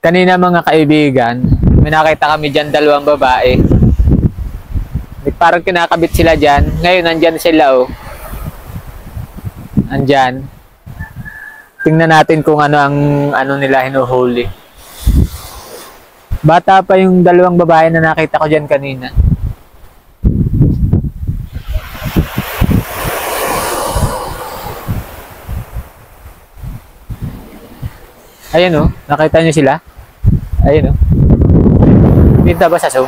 Kanina mga kaibigan, may nakita kami dyan dalawang babae. Parang kinakabit sila dyan. Ngayon, nandyan sila oh. Andyan. Tingnan natin kung ano ang nila hinuhuli. Bata pa yung dalawang babae na nakita ko dyan kanina. Ayan oh, nakita nyo sila? Ayan oh. Pinta ba sa zoom?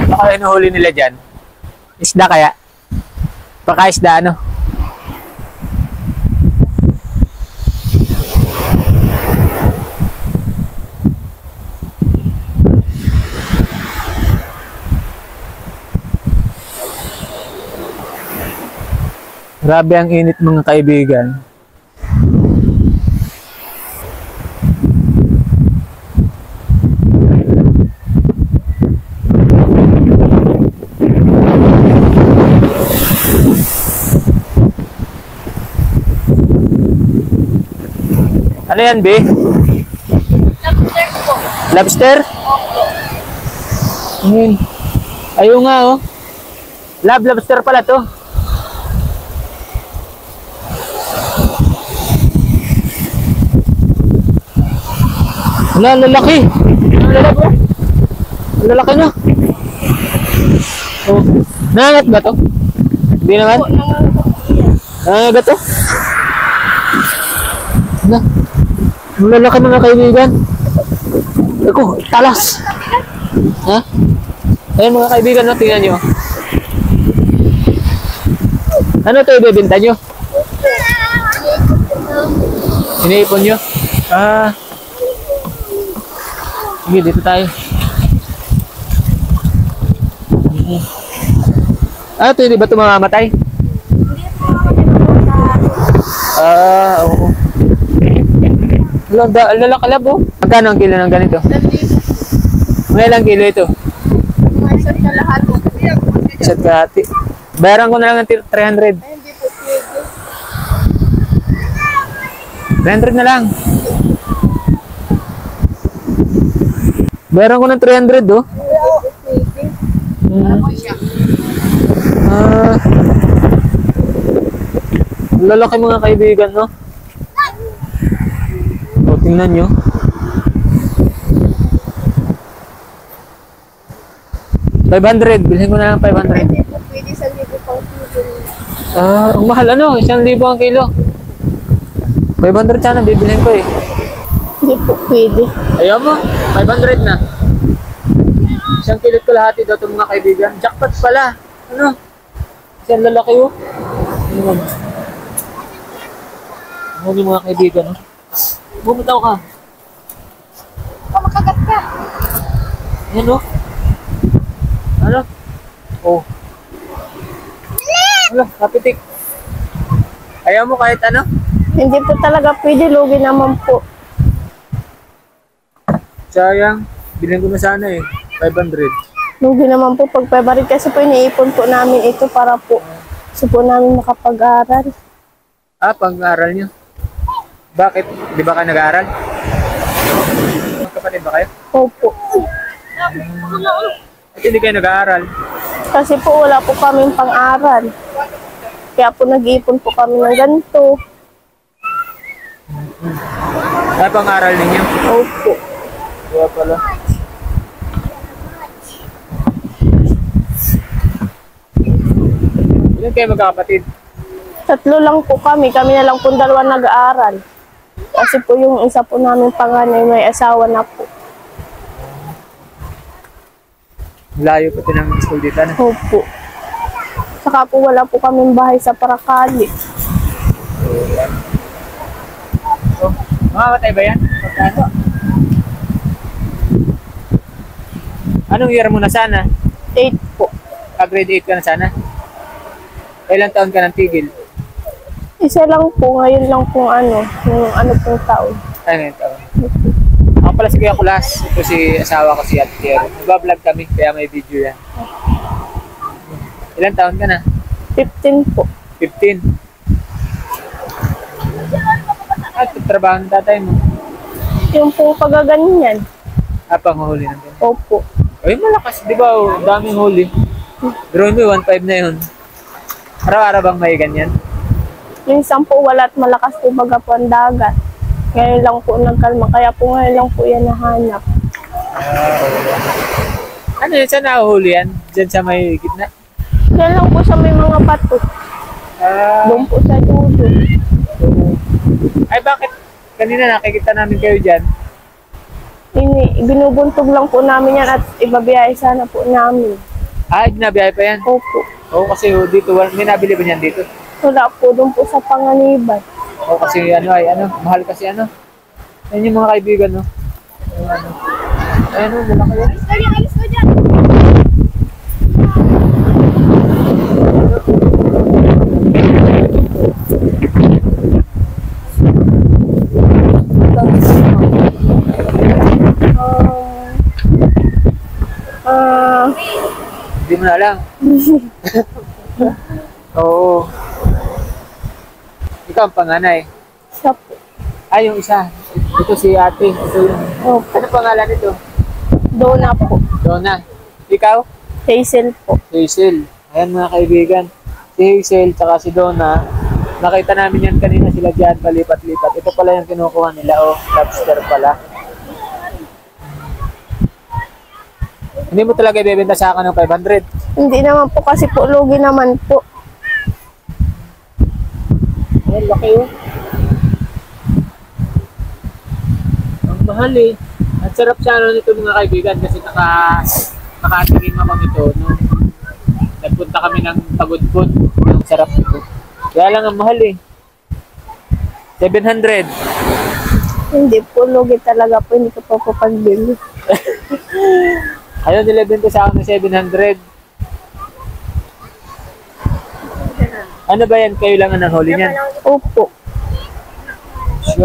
Baka hinuhuli nila dyan. Isda kaya? Baka isda ano? Grabe ang init mga kaibigan. Ano yan, B? Lobster po. Lobster? Opo. Ayun nga, oh. Lobster pala to. Wala, lalaki. Lalaki. Lalaki na. Oh. Nangangat ba to? Hindi naman? Nangangat to? Na. Ang lalaki mga kaibigan. Ako, talas. Ha? Ayun mga kaibigan, no? Tingnan nyo. Ano ito ibebenta nyo? Iniipon nyo? Ah. Sige, dito tayo. Ah, ito hindi ba ito mamamatay? Ah, oo. Lalakalab oh. Magkano ang kilo ng ganito? May ilang kilo ito? Isa't kalahati. Isa't kalahati. Bayaran ko na lang ng 300. Hindi po pwede. 300 na lang. Bayaran ko ng 300 oh. Ah. Lalaki mga kaibigan no. O, tingnan nyo. $500. Bilhin ko na lang 500. Hindi po pwede sa libo pang kilo. Ah, ang mahal ano. 1,000 ang kilo. 500 sana bibilhin ko eh. Hindi po pwede. Ayaw mo. 500 na. 1 kilo ko lahat ito mga kaibigan. Jackpot pala. Ano? Isang lalaki oh. Ano yung mga kaibigan oh. Bumitaw ka. Baka makagat ka. Yan oh. Ano? Oh. Ano? Kapitik. Ayaw mo kahit ano? Hindi po talaga pwede. Lugi naman po. Sayang. Bilhin ko na sana eh. 500. Lugi naman po pag February kasi po iniipon po namin ito para po po namin makapag-aral. Ah, pang-aaral nyo? Bakit? Di ba ka nag-aaral? Magkapatid ba kayo? Opo. At hindi kayo nag-aaral? Kasi po wala po kaming pang-aral. Kaya po nag-iipon po kami ng ganito. Ah, pang-aaral ninyo? Opo. Kaya pala. Ilan kayo magkakapatid? 3 lang po kami. Kami na lang po 2 nag-aaral. Kasi po yung isa po namin panganay may asawa na po. Layo pati ng school dito na. Opo. Saka po wala po kaming bahay sa Paracali. So, makamatay ba yan? Pagkano? Anong year mo na sana? 8 po. Grade 8 ka na sana? Ilang taon ka ng tigil? Isa lang po. Ngayon lang po yung ano pong taon. Ay, ngayon taon. Ako pala si Kuya Kulas. Ito si asawa ko si Ate Tiero. Nagbablog kami, kaya may video yan. Ilan taon ka na? 15 po. 15. At trabaho ng tatay mo. Yung po pagaganyan. Panghuli ng ganyan. Opo. Ay, malakas. Di ba? Oh, daming huli. Drone mo, 1.5 na yun. Araw-araw bang may ganyan? Minsan po wala at malakas po baga po ang dagat. Ngayon lang po nagkalma. Kaya po ngayon lang po yan nahanap. Ano yun? Saan nahuhuli yan? Diyan sa may gitna? Yan lang po sa may mga bato. Doon po sa dulo. Ay, bakit? Kanina nakikita namin kayo dyan. Binubuntog lang po namin yan at ibabiyahe sana po namin. Nabiyahe pa yan? Opo. Oo, kasi dito, may nabili ba niyan dito? Wala po doon po sa Panganiban. Oo, kasi mahal kasi ano. Yan yung mga kaibigan, no? Ayun, wala kayo. Alis ko dyan! Hindi mo na alam. Oo. Ikaw ang panganay. Siya po. Yung isa. Ito si ate. Ito yun. Opo. Ano pangalan nito? Donna po. Donna. Ikaw? Hazel po. Hazel. Ayan mga kaibigan. Si Hazel tsaka si Donna. Nakita namin yan kanina sila dyan palipat-lipat. Ito pala yung kinukuha nila. Lobster pala. Hindi mo talaga ibebenta sa akin ng 500? Hindi naman po kasi po lugi naman po. Ayan, laki yun. Ang mahal eh. At sarap siya nito mga kaibigan kasi nakatingin ako nito nung nagpunta kami ng Tagudpud. Ang sarap nito. Kaya lang ang mahal eh. 700. Hindi po lugi talaga po. Hindi ko po pagbili. Ayaw nila benta sa akin ng 700. Ano ba yan? Kayo lang ang nahuli niyan? Opo. So,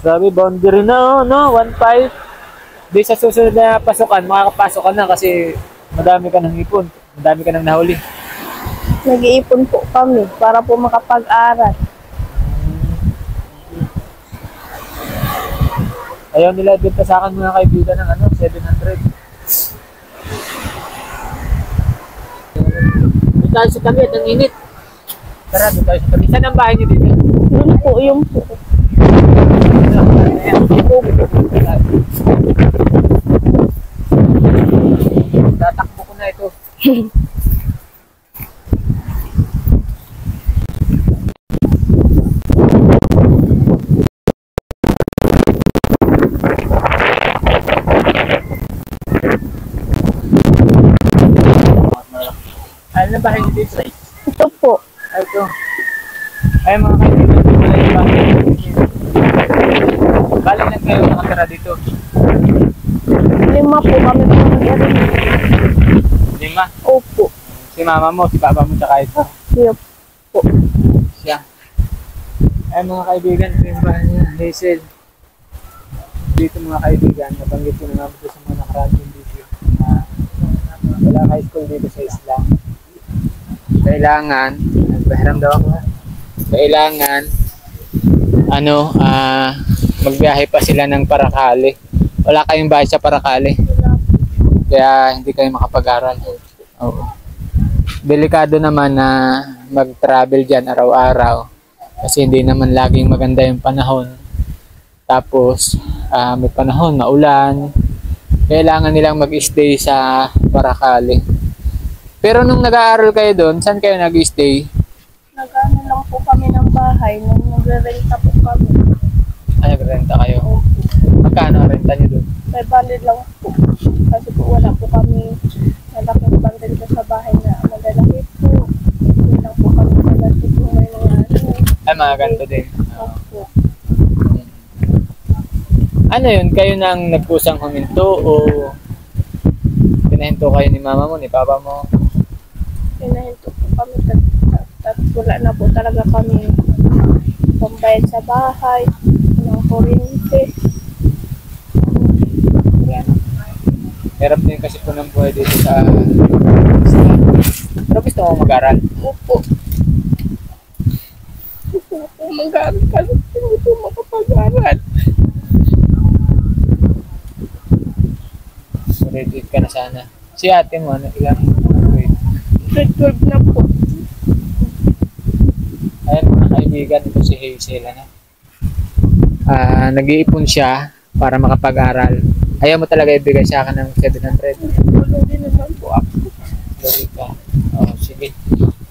sabi, boundary na, 1.5. Di sa susunod na pasukan, makakapasok ka na kasi madami ka ng ipon. Madami ka ng nahuli. Nag-iipon po kami para po makapag-aral. Ayaw nila benta sa akin mga kaibigan ng 700. Doon tayo sa tabi at ang init. Tara, doon tayo sa tabi. Saan ang bahay niyo dito? Yun po, yung po. Tatakbo ko na ito. Ano na bahay niyo dito? Ito po. Ito. Ay mga kaibigan, ito pala yung bahay. Bali lang kayo nakatira dito. 5 po kami po nag-aral. 5? Opo. Si mama mo, si papa mo, tsaka ito. Siya po. Siya. Ay mga kaibigan, ito yung bahay niya. Hazel. Dito mga kaibigan, nabanggit ko na naman sa mga nakaraan yung video. Wala high school dito sa isla. Kailangan, nagbahiram daw ako. Kailangan, magbiyahe pa sila ng Paracale. Wala kayong bahay sa Paracale. Kaya hindi kayo makapag-aral. Oo. Delikado naman na mag-travel dyan araw-araw. Kasi hindi naman laging maganda yung panahon. Tapos, may panahon, maulan. Kailangan nilang mag-stay sa Paracale. Pero nung nag-aaral kayo doon, saan kayo nag-stay? Nag-ano lang po kami ng bahay nung nagre-renta po kami. Ay, nagrenta kayo. Magkano ang renta niyo doon? 500 lang po. Kasi po wala po kami malaking bandel ko sa bahay na malalaki po. Hindi lang po kami malalaki po may mga Ay, mga ganito din. Opo. Ano yun? Kayo nang nagkusang huminto o pinahinto kayo ni mama mo, ni papa mo? Pinahinto po kami at wala na po talaga kami pambayad sa bahay. kuryente. Yan. Hirap din kasi po ng buhay dito sa pero gusto mo mag-aral? Opo. Gusto ko po mag-aaral kasi hindi po makapag-aral. Graduate ka na sana. Si ate mo, ano, ilang grade? Grade 12 na po. Ayan mga kaibigan, ito si Hazel. Ano? Nag-iipon siya para makapag-aral. Ayaw mo talaga ibigay sa akin ng 700. Tulong din naman po ako. Sorry ka. Oh, sige.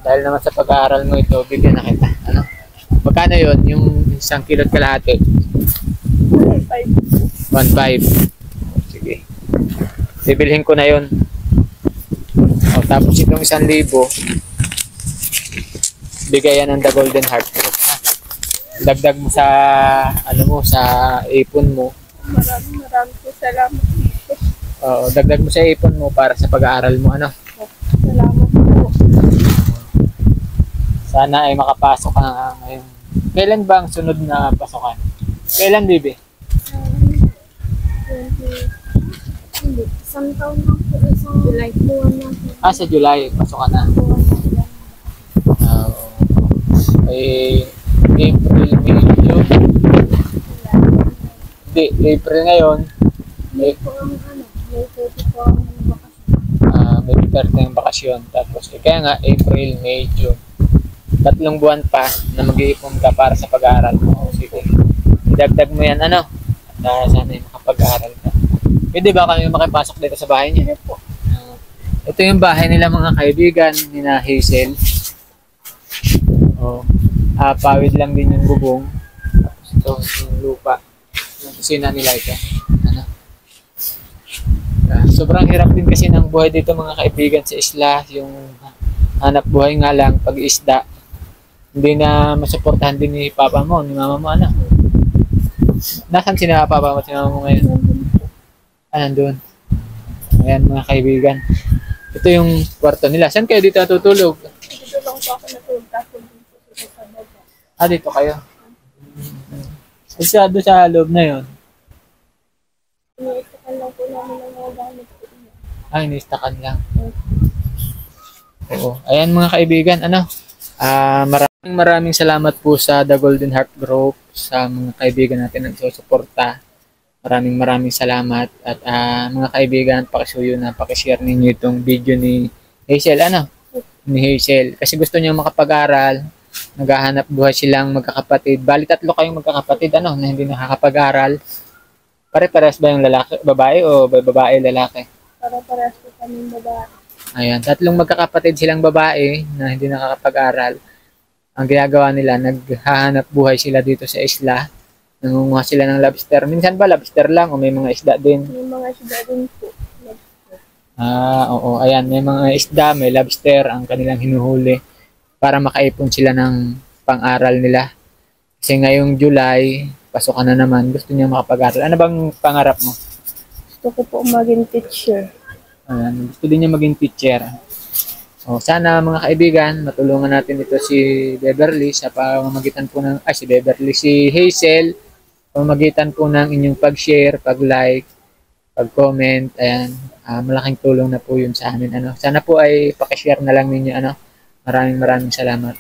Dahil naman sa pag-aaral mo ito, bigyan na kita. Ano? Magkano yun? Yung 1 kilo at kalahati? 5. 1.5. Sige. Bibilhin ko na yun. O, tapos itong 1,000, bigay yan ng The Golden Heart Group. Ha? Dagdag mo sa, ano mo, sa ipon mo. Maraming po salamat dito. Oo, dagdag mo sa ipon mo para sa pag-aaral mo. Ano? Salamat po. Sana ay makapasok ka ngayon. Kailan ba ang sunod na pasokan? Kailan, Bibi? 20. Isang taon na po. Isang July. Buwan na po. Sa July, pasok ka na. Ay, April, May, June. Hindi, April ngayon. May po ang May 30 po ang bakasyon. May 30 yung bakasyon. Tapos, kaya nga, April, May, June. 3 buwan pa na mag-iipon ka para sa pag-aaral mo. Sige. Idagdag mo yan, ano? At sana yung makapag-aaral ka. Pwede ba kami makipasok dito sa bahay niya? Sige po. Ito yung bahay nila mga kaibigan ni na Hazel. Oh, pawid lang din yung bubong. Tapos ito yung lupa. Yung kusina nila ito. Ano? Sobrang hirap din kasi ng buhay dito mga kaibigan sa isla. Yung hanap buhay nga lang pag-isda. Hindi na masuportahan din ni papa mo, ni mama mo. Ano? Nasaan si papa mo, si mama mo ngayon? Nandun. Ayan mga kaibigan. Ito yung kwarto nila. Saan kayo dito natutulog? Dito lang po ako natulog. Tapos dito sa baba. Dito kayo. Isa doon sa loob na yon. Iniistakan lang po namin ng mga gamit po. Iniistakan lang. Oo. Ayan mga kaibigan, ano? Maraming salamat po sa The Golden Heart Group, sa mga kaibigan natin na susuporta. Maraming salamat at mga kaibigan, pakisuyo na pakishare ninyo itong video ni Hazel, ano? Ni Hazel. Kasi gusto niya makapag-aral, naghahanap buhay silang magkakapatid. Bali 3 kayong magkakapatid, ano, na hindi nakakapag-aral. Pare-parehas ba yung lalaki, babae o babae, lalaki? Pare-parehas po kami babae. Ayan, 3 magkakapatid silang babae na hindi nakakapag-aral. Ang ginagawa nila, naghahanap buhay sila dito sa isla. Nangunguha sila ng lobster. Minsan ba lobster lang o may mga isda din? May mga isda din po. Oo. Ayan, may mga isda, may lobster ang kanilang hinuhuli para makaipon sila ng pang-aral nila. Kasi ngayong July, pasok na naman, gusto niya makapag-aral. Ano bang pangarap mo? Gusto ko po maging teacher. Ayan, gusto din niya maging teacher. Sana mga kaibigan, matulungan natin ito si Beverly sa pamamagitan po ng, si Hazel, pamamagitan po ng inyong pag-share, pag-like, pag-comment. Ayan, malaking tulong na po yun sa amin. Ano. Sana po ay pakishare na lang ninyo. Ano. Maraming salamat.